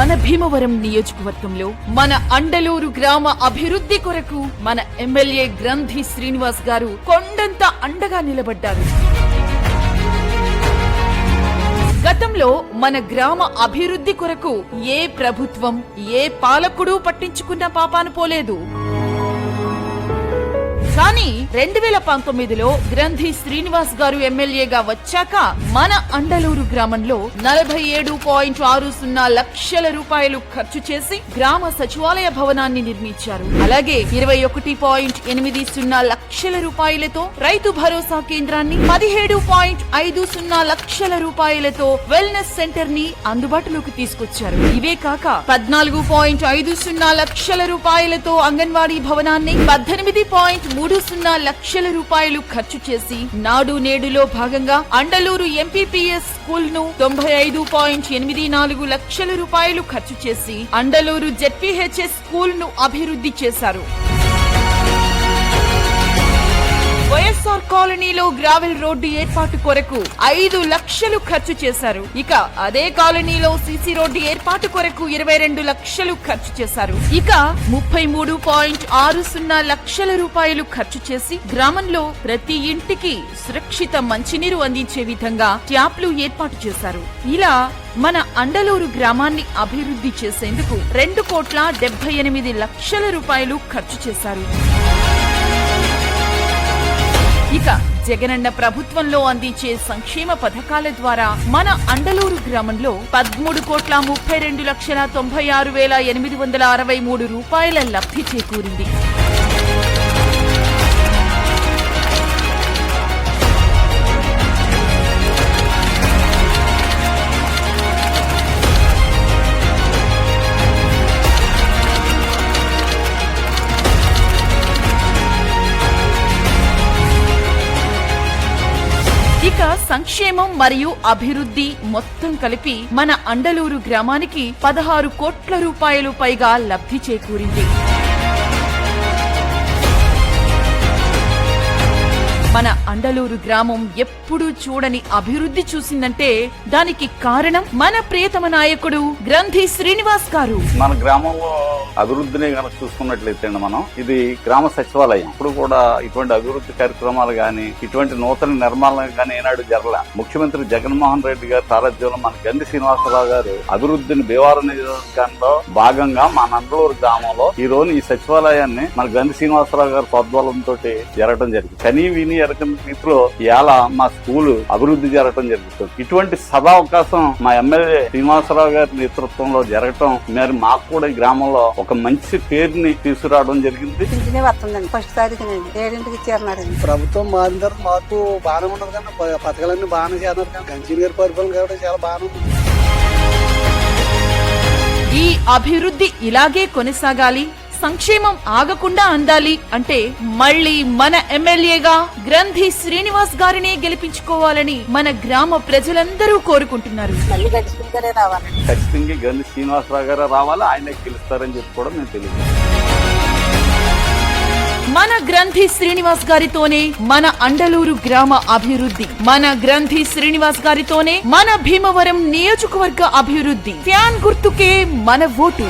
మన భీమవరం నియోజకవర్గంలో మన అండలూరు గ్రామ అభివృద్ధి కొరకు మన ఎమ్మెల్యే గ్రంథి శ్రీనివాస్ గారు కొండంత అండగా నిలబడ్డారు. గతంలో మన గ్రామ అభివృద్ధి కొరకు ఏ ప్రభుత్వం ఏ పాలకుడు పట్టించుకున్న పాపాను పోలేదు. కానీ 2019లో గ్రంథి శ్రీనివాస్ గారు ఎమ్మెల్యేగా వచ్చాక మన అండలూరు గ్రామంలో 47.60 లక్షల రూపాయలు ఖర్చు చేసి గ్రామ సచివాలయ భవనాన్ని నిర్మించారు. అలాగే 21.80 లక్షల రూపాయలతో రైతు భరోసా కేంద్రాన్ని, 17.50 లక్షల రూపాయలతో వెల్నెస్ సెంటర్ ని అందుబాటులోకి తీసుకొచ్చారు. ఇవే కాక 14.50 లక్షల రూపాయలతో అంగన్వాడీ భవనాన్ని, 18.30 లక్షల రూపాయలు ఖర్చు చేసి నాడు నేడులో భాగంగా అండలూరు ఎంపీపీఎస్ స్కూల్ ను 95.84 లక్షల రూపాయలు ఖర్చు చేసి అండలూరు జెడ్పీహెచ్ఎస్ స్కూల్ ను అభివృద్ధి చేశారు. వైఎస్ఆర్ కాలనీలో గ్రావెల్ రోడ్డు ఏర్పాటు కొరకు 5 లక్షలు ఖర్చు చేశారు. ఇక అదే కాలనీలో సీసీ రోడ్డు ఏర్పాటు కొరకు 22 లక్షలు ఖర్చు చేశారు. ఇక 33.60 లక్షల రూపాయలు ఖర్చు చేసి గ్రామంలో ప్రతి ఇంటికి సురక్షిత మంచినీరు అందించే విధంగా ట్యాప్లు ఏర్పాటు చేశారు. ఇలా మన అండలూరు గ్రామాన్ని అభివృద్ధి చేసేందుకు 2,78 లక్షల రూపాయలు ఖర్చు చేశారు. ఇక జగనన్న ప్రభుత్వంలో అందించే సంక్షేమ పథకాల ద్వారా మన అండలూరు గ్రామంలో 13,32,96,863 రూపాయల లబ్ధి చేకూరింది. ఇక సంక్షేమం మరియు అభివృద్ధి మొత్తం కలిపి మన అండలూరు గ్రామానికి 16 కోట్ల రూపాయలు పైగా లబ్ధి చేకూరింది. మన అండలూరు గ్రామం ఎప్పుడూ చూడని అభివృద్ధి చూసిందంటే దానికి కారణం మన ప్రియతమ నాయకుడు గ్రంథి శ్రీనివాస్ గారు. మన గ్రామంలో అభివృద్ధిని కనుక చూసుకున్నట్లయితే మనం ఇది గ్రామ సచివాలయం. ఇప్పుడు కూడా ఇటువంటి అభివృద్ధి కార్యక్రమాలు గాని ఇటువంటి నూతన నిర్మాణాలు గాని ఏనాడు జరగలే. ముఖ్యమంత్రి జగన్మోహన్ రెడ్డి గారి సారథ్యంలో మన గ్రంథి శ్రీనివాసరావు గారు అభివృద్ధిని భీమవరం నియోజకవర్గంలో భాగంగా మన అండలూరు గ్రామంలో ఈ రోజు ఈ సచివాలయాన్ని మన గ్రంథి శ్రీనివాసరావు గారి ప్రోద్బలంతో జరగడం జరిగింది. కనీ విని ఎరకని రీతిలో ఇవాళ మా స్కూల్ అభివృద్ధి జరగడం జరుగుతుంది. ఇటువంటి సదావకాశం మా ఎమ్మెల్యే శ్రీనివాసరావు గారి నేతృత్వంలో జరగటం మరి మాకు కూడా ఈ గ్రామంలో ఒక మంచి పేరుని తీసుకురావడం జరిగింది. ఫస్ట్ తారీఖు 7ంటికి ఇచ్చారు. ప్రభుత్వం మారిన తర్వాత మాకు బాగానే ఉండదు కానీ పథకాలన్నీ బాగానే చేస్తున్నారు కానీ గంజీని గారి పరిపాలన కాబట్టి చాలా బాగానే ఉంది. ఈ అభివృద్ధి ఇలాగే కొనసాగాలి, సంక్షేమం ఆగకుండా అందాలి అంటే మళ్ళీ మన ఎమ్మెల్యేగా గ్రంథి శ్రీనివాస్ గారినే గెలిపించుకోవాలని మన గ్రామ ప్రజలందరూ కోరుకుంటున్నారు. ఖచ్చితంగా గ్రంథి శ్రీనివాసరావు గారు రావాలి, ఆయనే గెలుస్తారని చెప్పి కూడా మేము తెలియదు. మన గ్రంథి శ్రీనివాస్ గారితోనే మన అండలూరు గ్రామ అభివృద్ధి, మన గ్రంథి శ్రీనివాస్ గారితోనే మన భీమవరం నియోజకవర్గ అభివృద్ధి. ఫ్యాన్ గుర్తుకే మన ఓటు.